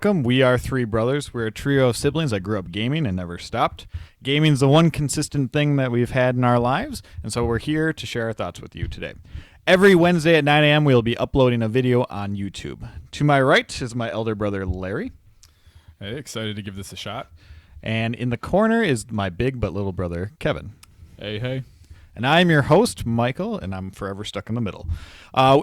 welcome. We are 3Brothers. We're a trio of siblings that grew up gaming and never stopped. Gaming's the one consistent thing that we've had in our lives, and so we're here to share our thoughts with you today. Every Wednesday at 9 a.m., we'll be uploading a video on YouTube. To my right is my elder brother, Larry. Hey, excited to give this a shot. And in the corner is my big but little brother, Kevin. Hey. And I'm your host, Michael, and I'm forever stuck in the middle.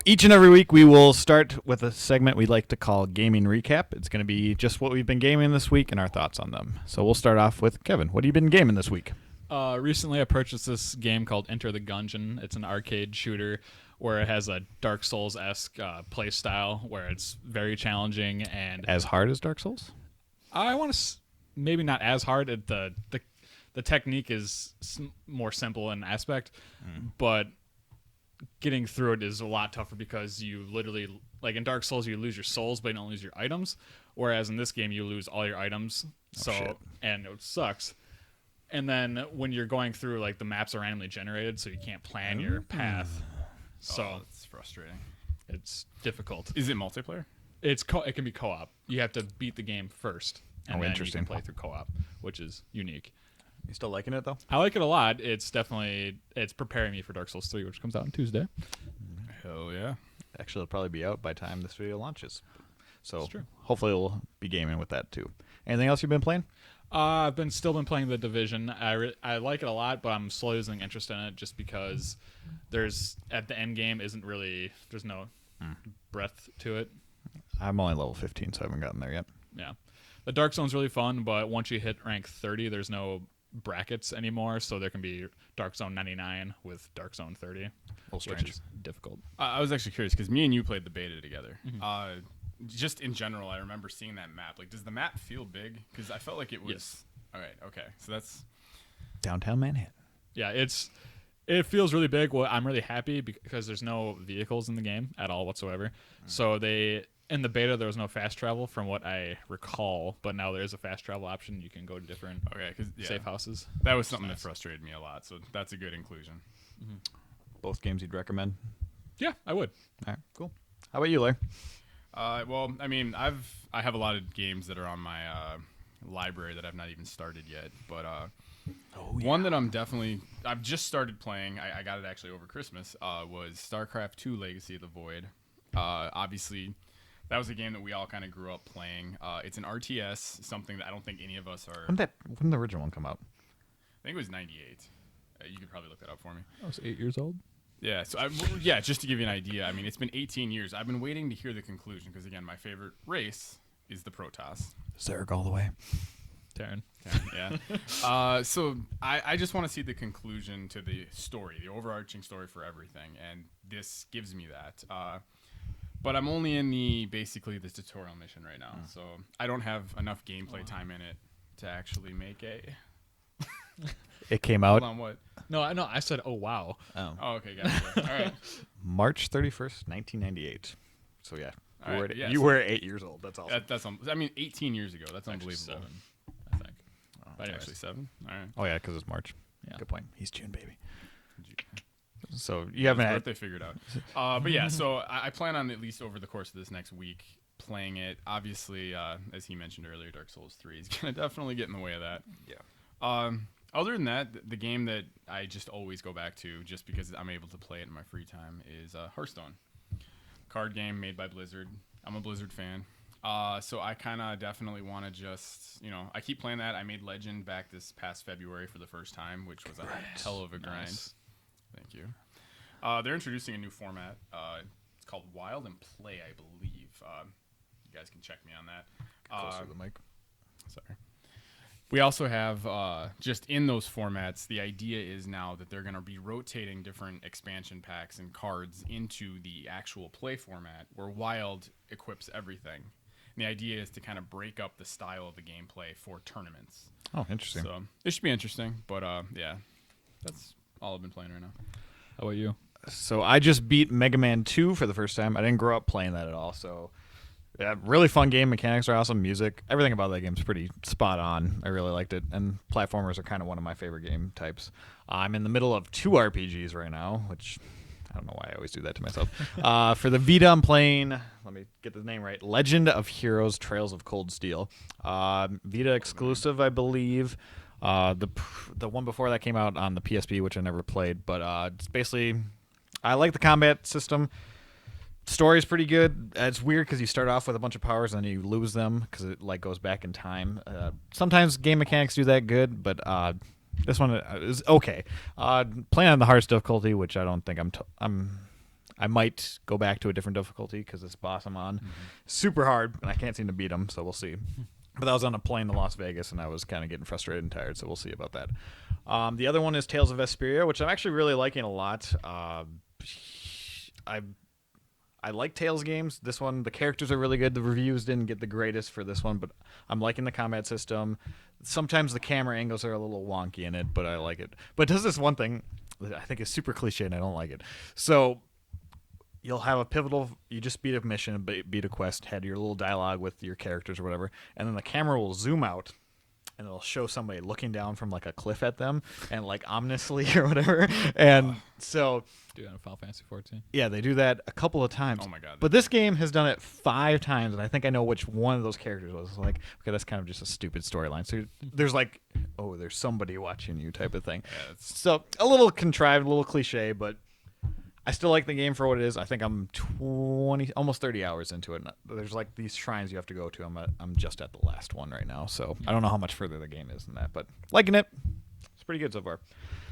Each and every week, we will start with a segment we like to call Gaming Recap. It's going to be just what we've been gaming this week and our thoughts on them. So we'll start off with Kevin. What have you been gaming this week? Recently, I purchased this game called Enter the Gungeon. It's an arcade shooter where it has a Dark Souls-esque play style where it's very challenging. And As hard as Dark Souls? I want to maybe not as hard. The technique is more simple in aspect, but getting through it is a lot tougher because you literally, like in Dark Souls, you lose your souls, but you don't lose your items. Whereas in this game, you lose all your items. And it sucks. And then when you're going through, like the maps are randomly generated, so you can't plan your path. So it's frustrating. it's difficult. Is it multiplayer? It can be co-op. You have to beat the game first, and then interesting. you can play through co-op, which is unique. You still liking it, though? I like it a lot. It's preparing me for Dark Souls 3, which comes out on Tuesday. Hell yeah. Actually, it'll probably be out by the time this video launches. So That's true. hopefully we'll be gaming with that, too. Anything else you've been playing? I've still been playing The Division. I like it a lot, but I'm slowly losing interest in it just because at the end game there's no breadth to it. I'm only level 15, so I haven't gotten there yet. Yeah. The Dark Zone's really fun, but once you hit rank 30, there's no brackets anymore, so there can be Dark Zone 99 with Dark Zone 30, which is difficult. I was actually curious because me and you played the beta together. Just in general, I remember seeing that map. Like, does the map feel big? Because I felt like it was. Yes. All right. Okay. So that's Downtown Manhattan. Yeah, it feels really big. Well, I'm really happy because there's no vehicles in the game at all whatsoever. So in the beta, there was no fast travel from what I recall, but now there is a fast travel option. You can go to different safe houses. That was something that frustrated me a lot. So that's a good inclusion. Both games you'd recommend? Yeah, I would. All right, cool. How about you, Larry? Well, I mean, I have a lot of games that are on my library that I've not even started yet, but one that I've just started playing. I got it actually over Christmas. Was StarCraft II: Legacy of the Void. Obviously, that was a game that we all kind of grew up playing. It's an RTS, something that I don't think any of us are. When did the original one come out? I think it was 98. You could probably look that up for me. I was 8 years old. Yeah, so just to give you an idea, I mean, it's been 18 years. I've been waiting to hear the conclusion because, again, my favorite race is the Protoss. Zerg all the way. Terran. Yeah. So I just want to see the conclusion to the story, the overarching story for everything, and this gives me that. But I'm only in basically the tutorial mission right now, so I don't have enough gameplay time in it to actually make a. It came out Hold on, what? No, I said, oh, wow. Oh, okay, gotcha. All right. March 31st, 1998. So, yeah. All right, You were 8 years old. That's awesome. I mean, 18 years ago. That's Actually unbelievable. 7, I think. But anyways. Actually 7? All right. Oh, yeah, because it's March. Yeah. Good point. He's June, baby. So, you haven't had... birthday figured out. But yeah, so I plan on at least over the course of this next week playing it. Obviously, as he mentioned earlier, Dark Souls 3 is going to definitely get in the way of that. Yeah. Other than that, the game that I just always go back to just because I'm able to play it in my free time is Hearthstone. Card game made by Blizzard. I'm a Blizzard fan. So I kind of definitely want to just, I keep playing that. I made Legend back this past February for the first time, which was a hell of a grind. Nice. Thank you. They're introducing a new format. It's called Wild and Play, I believe. You guys can check me on that. Closer to the mic. Sorry. We also have, just in those formats, the idea is now that they're going to be rotating different expansion packs and cards into the actual play format where Wild equips everything. And the idea is to kind of break up the style of the gameplay for tournaments. Oh, interesting. So it should be interesting, but yeah, that's all I've been playing right now. How about you? So I just beat Mega Man 2 for the first time. I didn't grow up playing that at all, so... Yeah, really fun game. Mechanics are awesome. Music, everything about that game's pretty spot on. I really liked it. And platformers are kind of one of my favorite game types. I'm in the middle of 2 RPGs right now, which don't know why I always do that to myself. For the Vita, I'm playing, let me get the name right, Legend of Heroes Trails of Cold Steel. Vita exclusive, I believe. The one before that came out on the PSP, which I never played, but it's basically, I like the combat system. Story's pretty good. It's weird because you start off with a bunch of powers and then you lose them because it like goes back in time. Sometimes game mechanics do that good, but this one is okay. Playing on the hardest difficulty, which I don't think I might go back to a different difficulty because this boss I'm on super hard and I can't seem to beat him. So we'll see. But I was on a plane to Las Vegas and I was kind of getting frustrated and tired. So we'll see about that. The other one is Tales of Vesperia, which I'm actually really liking a lot. I like Tales games. This one, the characters are really good. The reviews didn't get the greatest for this one, but I'm liking the combat system. Sometimes the camera angles are a little wonky in it, but I like it. But it does this one thing that I think is super cliche, and I don't like it. So you'll have a pivotal, you just beat a mission, beat a quest, had your little dialogue with your characters or whatever, and then the camera will zoom out, and it'll show somebody looking down from like a cliff at them, and like ominously or whatever. And so Do that in Final Fantasy 14. yeah, they do that a couple of times. Oh my god! But this game has done it 5 times, and I think I know which one of those characters was. It's like, okay, that's kind of just a stupid storyline. So there's like, oh, there's somebody watching you type of thing. Yeah, So a little contrived, a little cliche, but I still like the game for what it is. I think I'm 20, almost 30 hours into it. There's like these shrines you have to go to. I'm just at the last one right now, so I don't know how much further the game is than that, but liking it. It's pretty good so far.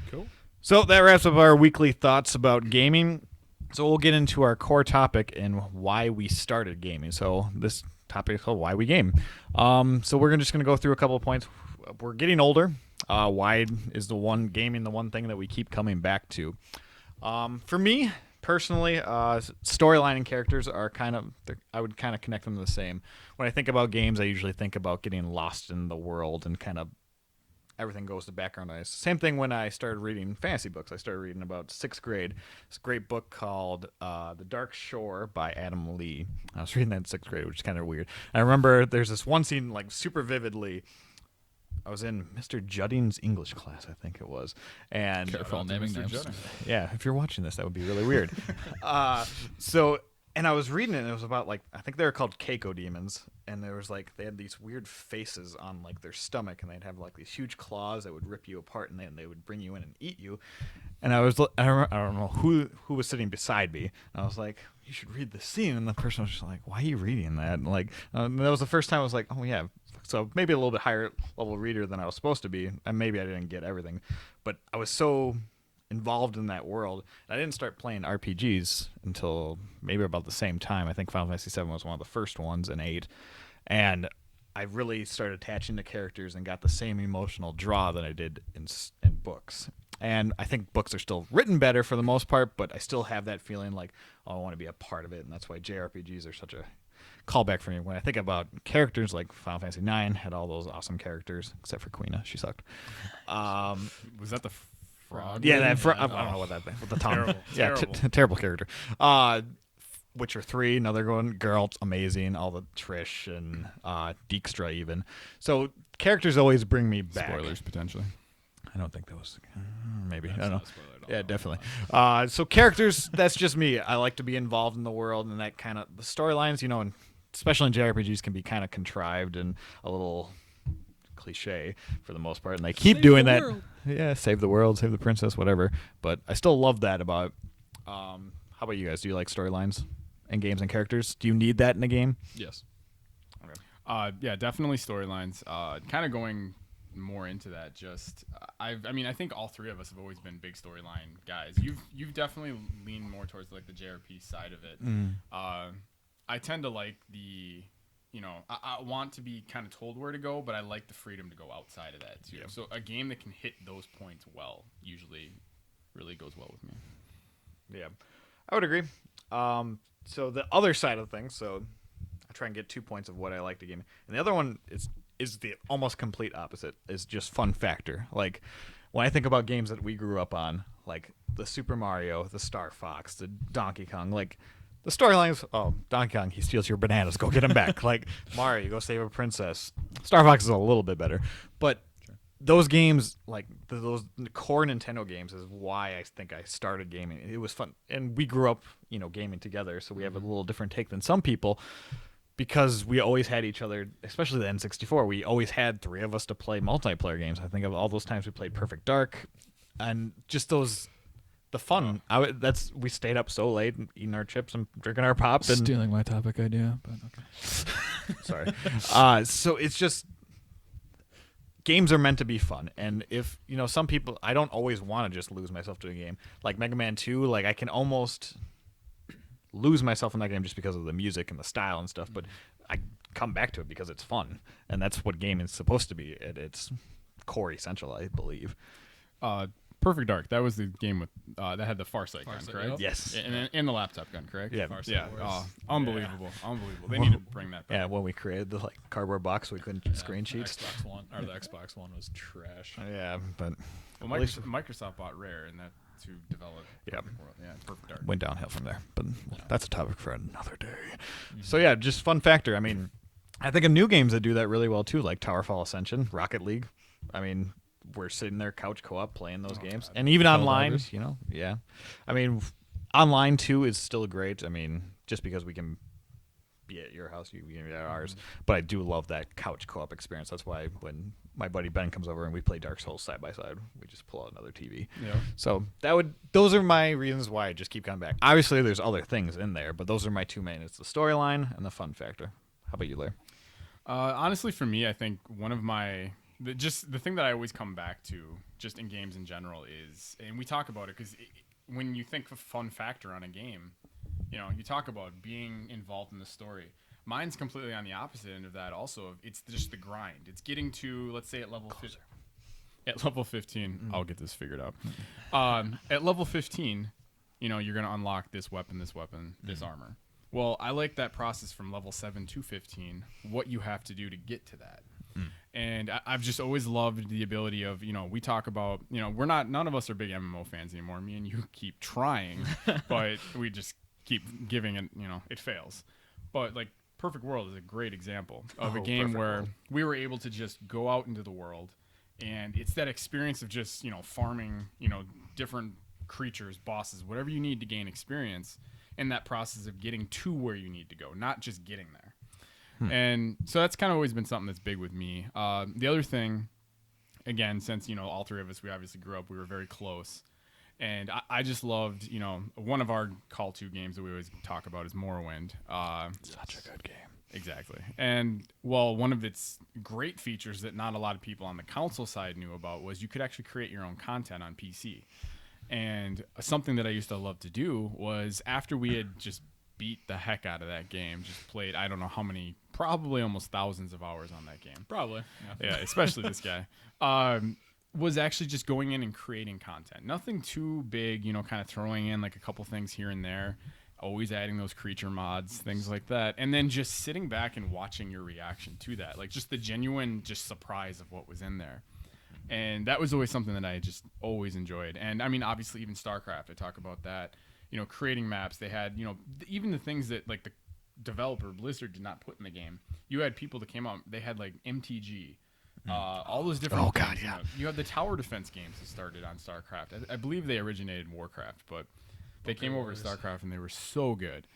Cool. So that wraps up our weekly thoughts about gaming. So we'll get into our core topic and why we started gaming. So this topic is called Why We Game. So we're just going to go through a couple of points. We're getting older. Why is gaming the one thing that we keep coming back to? For me, personally, storyline and characters are I would kind of connect them to the same. When I think about games, I usually think about getting lost in the world and kind of everything goes to background noise. Same thing when I started reading fantasy books. I started reading about 6th grade. This great book called The Dark Shore by Adam Lee. I was reading that in 6th grade, which is kind of weird. I remember there's this one scene like super vividly. I was in Mr. Judding's English class, I think it was. And Careful naming names. yeah, if you're watching this, that would be really weird. And I was reading it, and it was about, like, I think they were called Keiko demons, and there was, like, they had these weird faces on, like, their stomach, and they'd have, like, these huge claws that would rip you apart, and then they would bring you in and eat you. And I don't know who was sitting beside me, and I was like, you should read this scene, and the person was just like, why are you reading that? And, like, that was the first time I was like, oh, yeah. So maybe a little bit higher level reader than I was supposed to be, and maybe I didn't get everything, but I was so involved in that world. I didn't start playing RPGs until maybe about the same time. I think Final Fantasy VII was one of the first ones, and 8. And I really started attaching to characters and got the same emotional draw that I did in books. And I think books are still written better for the most part, but I still have that feeling like, oh, I want to be a part of it, and that's why JRPGs are such a callback for me. When I think about characters, like Final Fantasy IX had all those awesome characters, except for Quina. She sucked. Was that the frog? Yeah, I don't know what the tongue. Terrible. Terrible character. Witcher 3, another one. Geralt's amazing. All the Trish and Dijkstra even. So characters always bring me back. Spoilers potentially. I don't think that was maybe. That's I don't know. not a spoiler at all. Yeah, definitely. So characters, that's just me. I like to be involved in the world, and that kind of the storylines, and especially in JRPGs, can be kind of contrived and a little cliche for the most part, and they keep doing that. Yeah, save the world, save the princess, whatever. But I still love that about. How about you guys? Do you like storylines and games and characters? Do you need that in a game? Yes. Okay. Yeah, definitely storylines. Kind of going more into that. I think all three of us have always been big storyline guys. You've definitely leaned more towards like the JRP side of it. I tend to like I want to be kind of told where to go, but I like the freedom to go outside of that too. Yeah. So a game that can hit those points well usually really goes well with me. Yeah, I would agree. So the other side of things, so I try and get 2 points of what I like the game, and the other one is the almost complete opposite, is just fun factor. Like when I think about games that we grew up on, like the Super Mario, the Star Fox, the Donkey Kong, like the storylines, Donkey Kong, he steals your bananas, go get him back. Like Mario, you go save a princess. Star Fox is a little bit better, but those games, like those core Nintendo games, is why I think I started gaming. It was fun, and we grew up, gaming together, so we have a little different take than some people because we always had each other, especially the N64. We always had 3 of us to play multiplayer games. I think of all those times we played Perfect Dark, and just the fun. We stayed up so late and eating our chips and drinking our pop and Stealing my topic idea, but okay. sorry. So it's just. Games are meant to be fun, and if some people, I don't always want to just lose myself to a game. Like Mega Man 2, like I can almost lose myself in that game just because of the music and the style and stuff, but I come back to it because it's fun, and that's what gaming is supposed to be at its core essential, I believe. Perfect Dark. That was the game with that had the Farsight gun, correct? Yep. Yes. And the laptop gun, correct? Yeah. Farsight Yeah. Wars. Oh, unbelievable. Unbelievable. They need to bring that back. Yeah, when we created the cardboard box, we couldn't screen The sheets. Xbox One or the Xbox One was trash. Yeah, but Well, at least Microsoft bought Rare and that to develop Yep. Perfect World. Yeah, Perfect Dark. went downhill from there. But that's a topic for another day. So yeah, just fun factor. I mean, I think of new games that do that really well too, like Towerfall Ascension, Rocket League. I mean, we're sitting there couch co-op playing those games, and even online, Helldivers. yeah. I mean, online too is still great. I mean, just because we can be at your house, you can be at ours. But I do love that couch co-op experience. That's why when my buddy Ben comes over and we play Dark Souls side by side, we just pull out another TV. Yeah. So those are my reasons why I just keep coming back. Obviously, there's other things in there, but those are my two main. It's the storyline and the fun factor. How about you, Larry? Honestly, for me, I think one of the thing that I always come back to, just in games in general, is, and we talk about it because when you think of fun factor on a game, you talk about being involved in the story. Mine's completely on the opposite end of that. Also, it's just the grind. It's getting to, let's say, at level 15. At level 15, I'll get this figured out. At level 15, you're going to unlock this weapon, this armor. Well, I like that process from level 7 to 15, what you have to do to get to that. And I've just always loved the ability of, we talk about, none of us are big MMO fans anymore. Me and you keep trying, but we just keep giving it, it fails. But like Perfect World is a great example of a game where we were able to just go out into the world, and it's that experience of just, farming, different creatures, bosses, whatever you need to gain experience in that process of getting to where you need to go, not just getting there. And so that's kind of always been something that's big with me. The other thing, again, since, all 3 of us, we obviously grew up, we were very close. And I just loved, one of our call to games that we always talk about is Morrowind. Such a good game. Exactly. And, well, one of its great features that not a lot of people on the console side knew about was you could actually create your own content on PC. And something that I used to love to do was after we had just beat the heck out of that game, just played I don't know how many, probably almost thousands of hours on that game. Probably. Yeah, especially this guy. Was actually just going in and creating content. Nothing too big, kind of throwing in like a couple things here and there, always adding those creature mods, things like that. And then just sitting back and watching your reaction to that. Like just the genuine just surprise of what was in there. And that was always something that I just always enjoyed. And I mean, obviously even StarCraft, I talk about that, creating maps. They had, even the things that like the developer Blizzard did not put in the game. You had people that came out, they had like MTG, all those different things, yeah. You had the tower defense games that started on StarCraft. I believe they originated in Warcraft, but they came over to StarCraft and they were so good.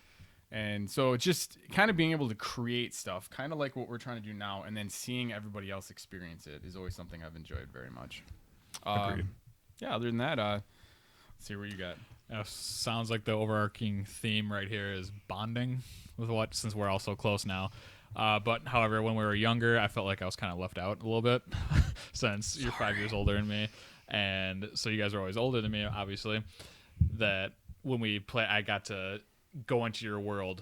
And so just kind of being able to create stuff, kind of like what we're trying to do now, and then seeing everybody else experience it is always something I've enjoyed very much. Agreed. Yeah, other than that, let's see what you got. Sounds like the overarching theme right here is bonding with since we're all so close now. But however, when we were younger, I felt like I was kind of left out a little bit since you're 5 years older than me. And so you guys are always older than me, obviously. That when we play, I got to go into your world,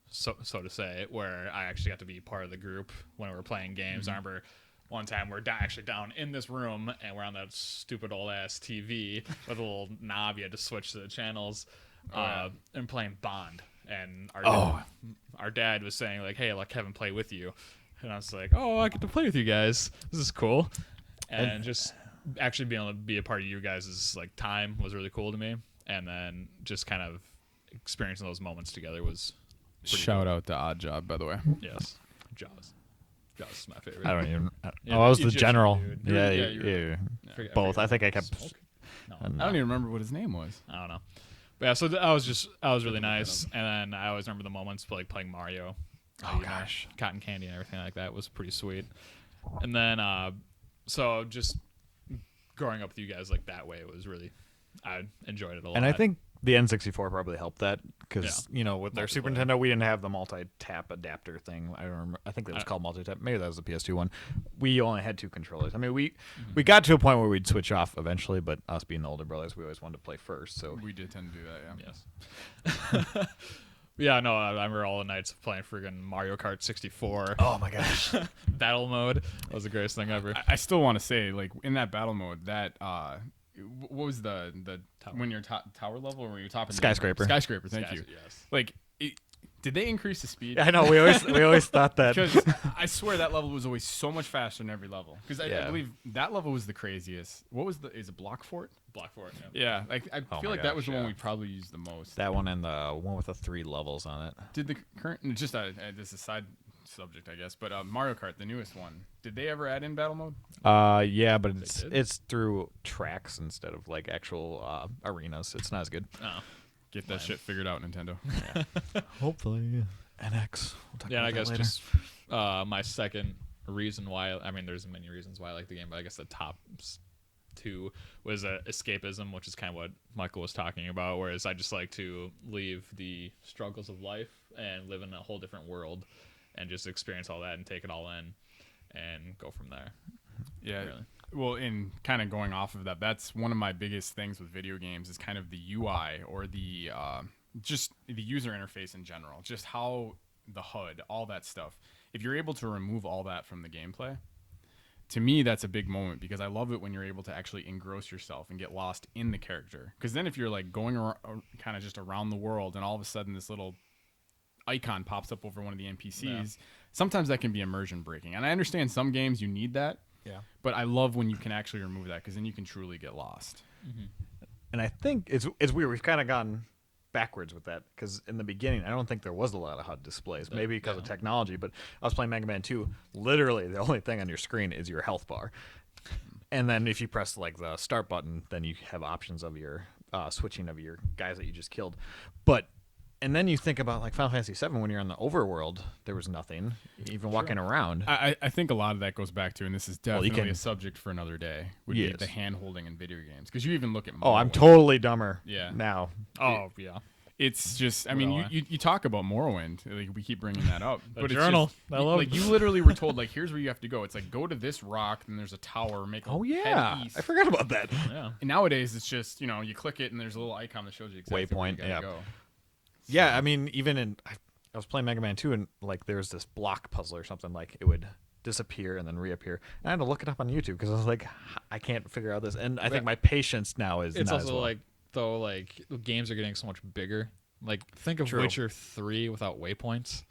so to say, where I actually got to be part of the group when we were playing games. I remember one time we're actually down in this room and we're on that stupid old ass TV with a little knob you had to switch to the channels, and playing Bond. And our dad was saying like, "Hey, let Kevin play with you," and I was like, "Oh, I get to play with you guys. This is cool." And just actually being able to be a part of you guys' like time was really cool to me. And then just kind of experiencing those moments together was Shout out to Odd Job, by the way. yes, Jaws. Gus is my favorite. I don't even. Yeah, I was the Egyptian general. dude. Yeah, Yeah, yeah, you're- Forget- both. I think I forget- kept. Smoke? No, and, I don't even remember what his name was. I don't know. But yeah, so I was really nice, and then I always remember the moments like playing Mario. Oh, you know, gosh. cotton candy and everything like that was pretty sweet. And then so just growing up with you guys like that way was really I enjoyed it a lot. And I think the N64 probably helped that because with their Super Multiplayer. Nintendo, we didn't have the multi-tap adapter thing. I don't remember. I think that was called multi-tap. Maybe that was the PS2 one. We only had 2 controllers. I mean, we got to a point where we'd switch off eventually, but us being the older brothers, we always wanted to play first. So We did tend to do that, yeah. yes. Yeah, no, I remember all the nights of playing friggin' Mario Kart 64. oh my gosh, Battle mode. That was the greatest thing ever. I still want to say, like, in that battle mode, that what was the when you're tower level or when you're top Skyscraper. Skyscraper, thank you. Yes. Like, did they increase the speed? I know we always thought that. Because I swear that level was always so much faster than every level. Because I Yeah. believe that level was the craziest. What was is it Block Fort? Block for it. Yeah, like I Oh feel my like that was gosh, the one yeah. we probably used the most. That one and the one with the 3 levels on it. Did the current just this is a side subject, I guess, but Mario Kart, the newest one, did they ever add in battle mode? Yeah, but did? it's through tracks instead of like actual arenas. It's not as good. Oh. Get that shit figured out, Nintendo. Hopefully, NX. We'll talk Yeah, and about I that guess later. just my second reason why, I mean, there's many reasons why I like the game, but I guess the top 2 was escapism, which is kind of what Michael was talking about, whereas I just like to leave the struggles of life and live in a whole different world and just experience all that and take it all in and go from there. Yeah. Really. Well, in kind of going off of that, that's one of my biggest things with video games is kind of the UI or the just the user interface in general, just how the HUD, all that stuff. If you're able to remove all that from the gameplay, to me, that's a big moment because I love it when you're able to actually engross yourself and get lost in the character. Because then if you're like going kind of just around the world and all of a sudden this little icon pops up over one of the NPCs, sometimes that can be immersion breaking. And I understand some games you need that. Yeah. But I love when you can actually remove that because then you can truly get lost. And I think it's weird. We've kind of gone backwards with that because in the beginning, I don't think there was a lot of HUD displays. Maybe because of technology. But I was playing Mega Man 2. Literally, the only thing on your screen is your health bar. And then if you press like the start button, then you have options of your switching of your guys that you just killed. And then you think about like Final Fantasy VII when you're in the overworld, there was nothing, even walking around. I think a lot of that goes back to, and this is definitely can- a subject for another day, would Yes. be the hand-holding in video games. Because you even look at Oh, I'm Morrowind. totally dumber now. Oh, yeah. It's just, I mean, Well, you talk about Morrowind, like we keep bringing that up, but journal. it's just, I love like it. you literally were told like here's where you have to go. It's like go to this rock, then there's a tower, make a Oh, head yeah. east. I forgot about that. Yeah. And nowadays it's just you click it and there's a little icon that shows you exactly where you Waypoint, gotta yeah. go. Yeah, I mean, even I was playing Mega Man 2, and like there was this block puzzle or something, like it would disappear and then reappear. And I had to look it up on YouTube because I was like, I can't figure out this. And I think my patience now is It's not as also well. like, though, like games are getting so much bigger. Like, think of True. Witcher 3 without waypoints.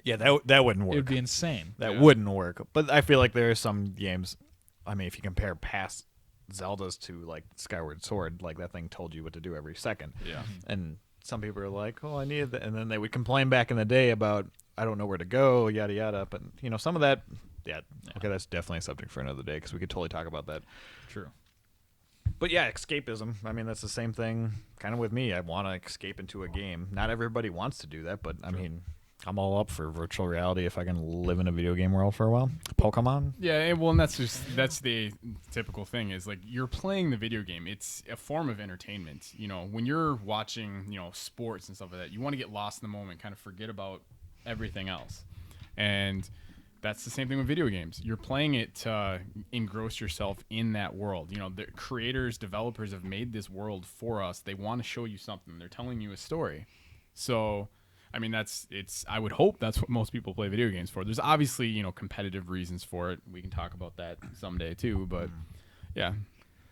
Yeah, that wouldn't It work. would be insane. That wouldn't work. But I feel like there are some games. I mean, if you compare past Zeldas to like Skyward Sword, like that thing told you what to do every second. Yeah. And some people are like, "Oh, I needed that," and then they would complain back in the day about, "I don't know where to go," yada yada. But some of that, yeah. Okay, that's definitely a subject for another day because we could totally talk about that. True. But yeah, escapism. I mean, that's the same thing kind of with me. I want to escape into a game. Not everybody wants to do that, but I mean, I'm all up for virtual reality if I can live in a video game world for a while. Pokemon. Yeah, well, and that's the typical thing is like you're playing the video game. It's a form of entertainment. When you're watching, sports and stuff like that, you want to get lost in the moment, kind of forget about everything else. And that's the same thing with video games. You're playing it to engross yourself in that world. The creators, developers have made this world for us. They want to show you something. They're telling you a story. So, I mean, I would hope that's what most people play video games for. There's obviously, competitive reasons for it. We can talk about that someday too, but yeah,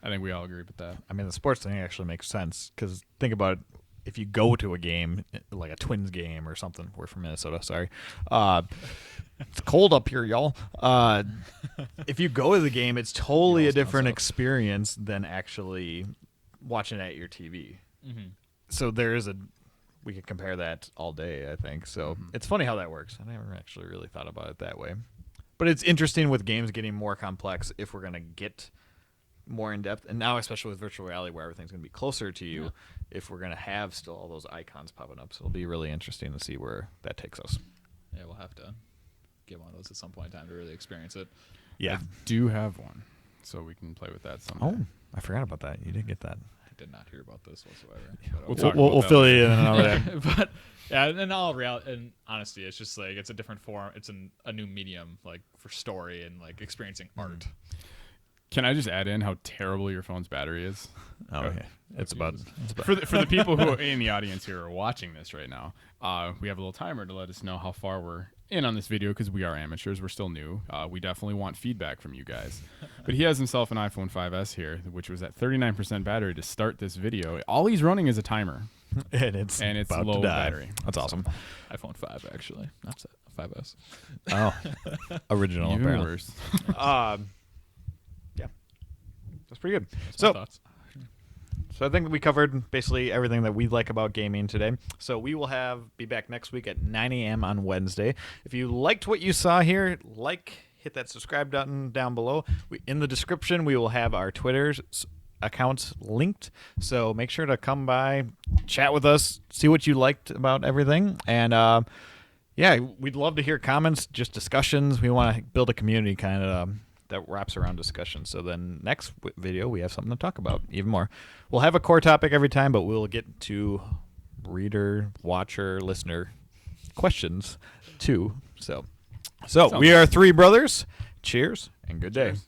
I think we all agree with that. I mean, the sports thing actually makes sense because think about it. If you go to a game, like a Twins game or something, we're from Minnesota, sorry. It's cold up here, y'all. If you go to the game, it's totally a different experience than actually watching it at your TV. Mm-hmm. So we could compare that all day, I think. So it's funny how that works. I never actually really thought about it that way. But it's interesting with games getting more complex if we're going to get more in depth. And now, especially with virtual reality where everything's going to be closer to you, if we're going to have still all those icons popping up. So it'll be really interesting to see where that takes us. Yeah, we'll have to get one of those at some point in time to really experience it. Yeah. I do have one, so we can play with that someday. Oh, I forgot about that. You didn't get that. I did not hear about this whatsoever. We'll But talk about We'll that fill later. you in another day. but yeah, in all reality and honesty, it's just like it's a different form. It's a new medium, like for story and like experiencing art. Can I just add in how terrible your phone's battery is? Oh, yeah. It's about For the people who are in the audience here are watching this right now, we have a little timer to let us know how far we're in on this video because we are amateurs. We're still new. We definitely want feedback from you guys. But he has himself an iPhone 5S here, which was at 39% battery to start this video. All he's running is a timer, and it's about low to die. battery. That's awesome. iPhone 5 actually, not 5S. Oh, original Even apparently. worse. Yeah, that's pretty good. That's my So, thoughts. so I think we covered basically everything that we like about gaming today. So we will be back next week at 9 a.m. on Wednesday. If you liked what you saw here, hit that subscribe button down below. In the description, we will have our Twitter's accounts linked. So make sure to come by, chat with us, see what you liked about everything, and yeah, we'd love to hear comments, just discussions. We want to build a community kind of that wraps around discussion. So then next video, we have something to talk about even more. We'll have a core topic every time, but we'll get to reader, watcher, listener questions too. So we are 3 brothers. Cheers and good day. Cheers.